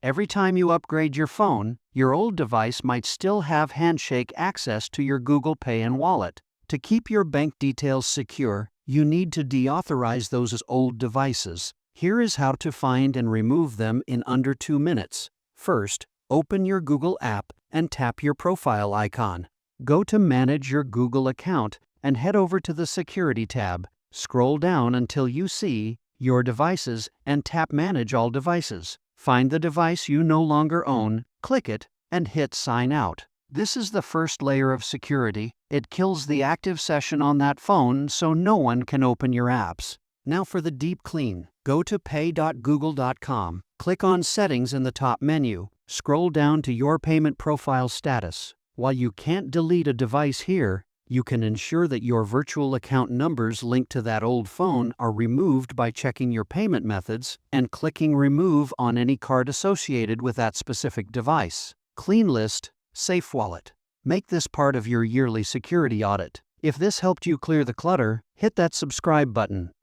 Every time you upgrade your phone, your old device might still have handshake access to your Google Pay and wallet. To keep your bank details secure, you need to deauthorize those old devices. Here is how to find and remove them in under 2 minutes. First, open your Google app and tap your profile icon. Go to Manage your Google account and head over to the Security tab. Scroll down until you see Your Devices and tap Manage All Devices. Find the device you no longer own, click it, and hit Sign Out. This is the first layer of security. It kills the active session on that phone so no one can open your apps. Now for the deep clean. Go to pay.google.com, click on Settings in the top menu, scroll down to Your Payment Profile Status. While you can't delete a device here, you can ensure that your virtual account numbers linked to that old phone are removed by checking your payment methods and clicking Remove on any card associated with that specific device. Clean List, Safe Wallet. Make this part of your yearly security audit. If this helped you clear the clutter, hit that subscribe button.